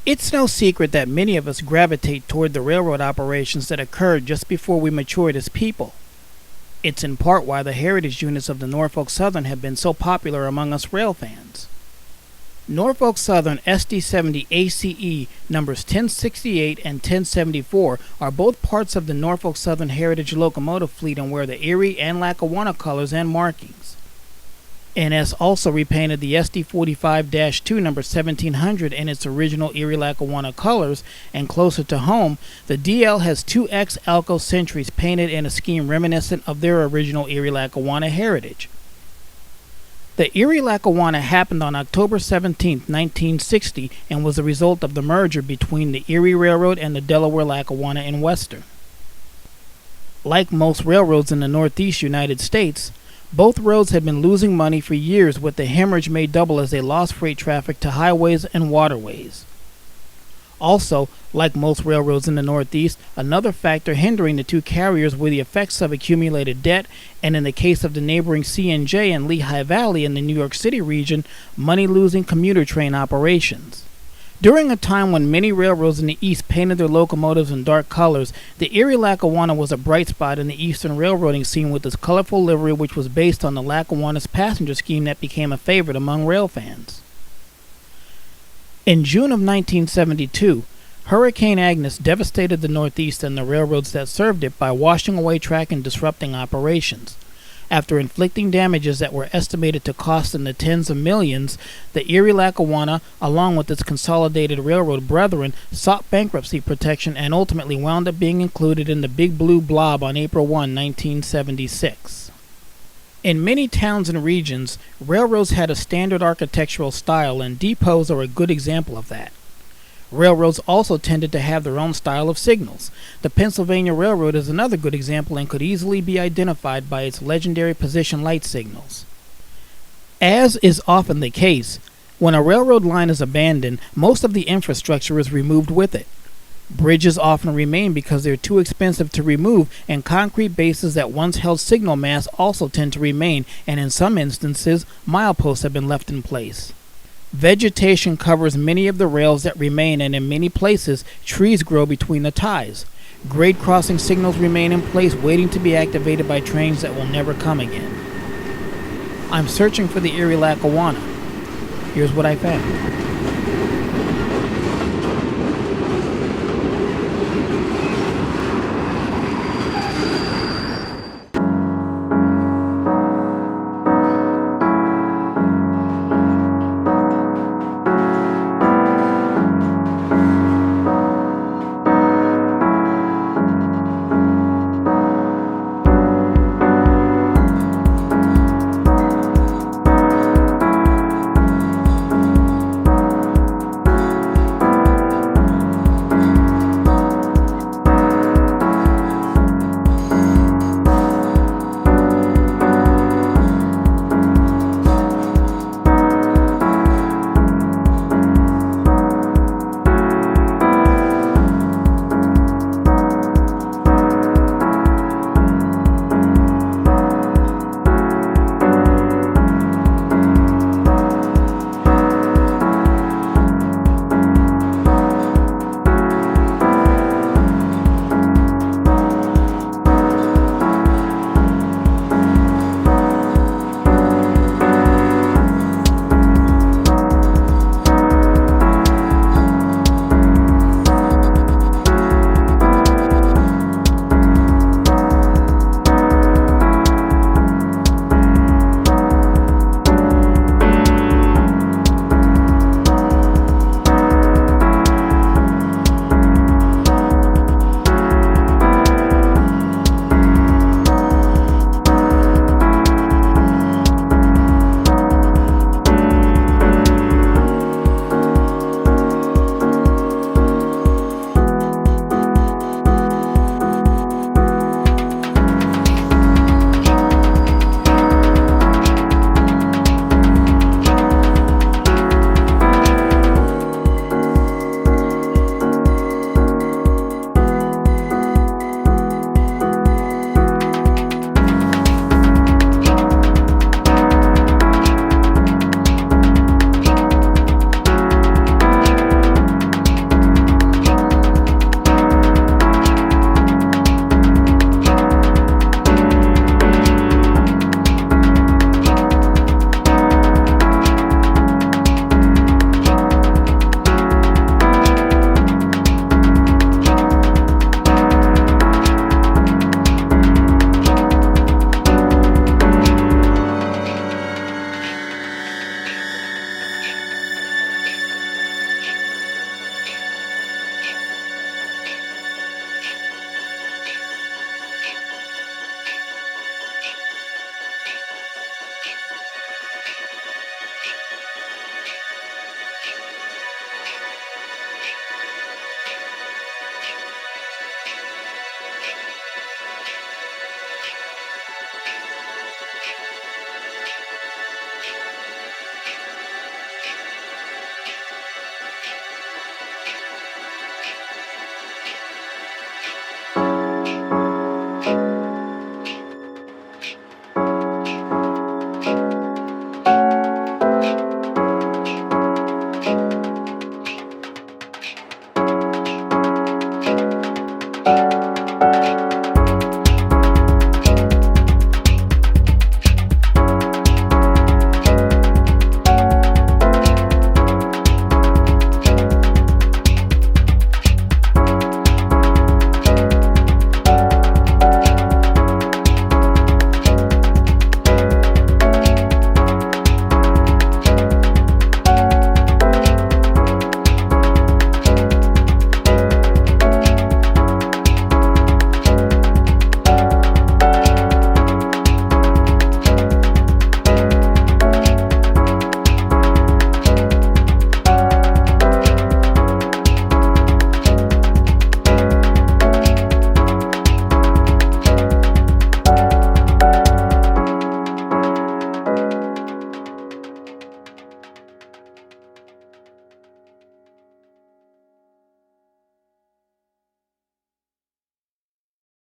It's no secret that many of us gravitate toward the railroad operations that occurred just before we matured as people. It's in part why the heritage units of the Norfolk Southern have been so popular among us rail fans. Norfolk Southern SD70 ACE numbers 1068 and 1074 are both parts of the Norfolk Southern Heritage locomotive fleet and wear the Erie and Lackawanna colors and markings. NS also repainted the SD45-2 number 1700 in its original Erie Lackawanna colors, and closer to home, the DL has 2X Alco Sentries painted in a scheme reminiscent of their original Erie Lackawanna heritage. The Erie Lackawanna happened on October 17, 1960, and was the result of the merger between the Erie Railroad and the Delaware Lackawanna and Western. Like most railroads in the Northeast United States, both roads had been losing money for years, with the hemorrhage made double as they lost freight traffic to highways and waterways. Also, like most railroads in the Northeast, another factor hindering the two carriers were the effects of accumulated debt, and in the case of the neighboring C&J and Lehigh Valley in the New York City region, money-losing commuter train operations. During a time when many railroads in the East painted their locomotives in dark colors, the Erie Lackawanna was a bright spot in the Eastern railroading scene with its colorful livery, which was based on the Lackawanna's passenger scheme that became a favorite among rail fans. In June of 1972, Hurricane Agnes devastated the Northeast and the railroads that served it by washing away track and disrupting operations. After inflicting damages that were estimated to cost in the tens of millions, the Erie Lackawanna, along with its consolidated railroad brethren, sought bankruptcy protection and ultimately wound up being included in the Big Blue Blob on April 1, 1976. In many towns and regions, railroads had a standard architectural style, and depots are a good example of that. Railroads also tended to have their own style of signals. The Pennsylvania Railroad is another good example and could easily be identified by its legendary position light signals. As is often the case, when a railroad line is abandoned, most of the infrastructure is removed with it. Bridges often remain because they're too expensive to remove, and concrete bases that once held signal masts also tend to remain, and in some instances, mileposts have been left in place. Vegetation covers many of the rails that remain, and in many places, trees grow between the ties. Grade crossing signals remain in place, waiting to be activated by trains that will never come again. I'm searching for the Erie Lackawanna. Here's what I found.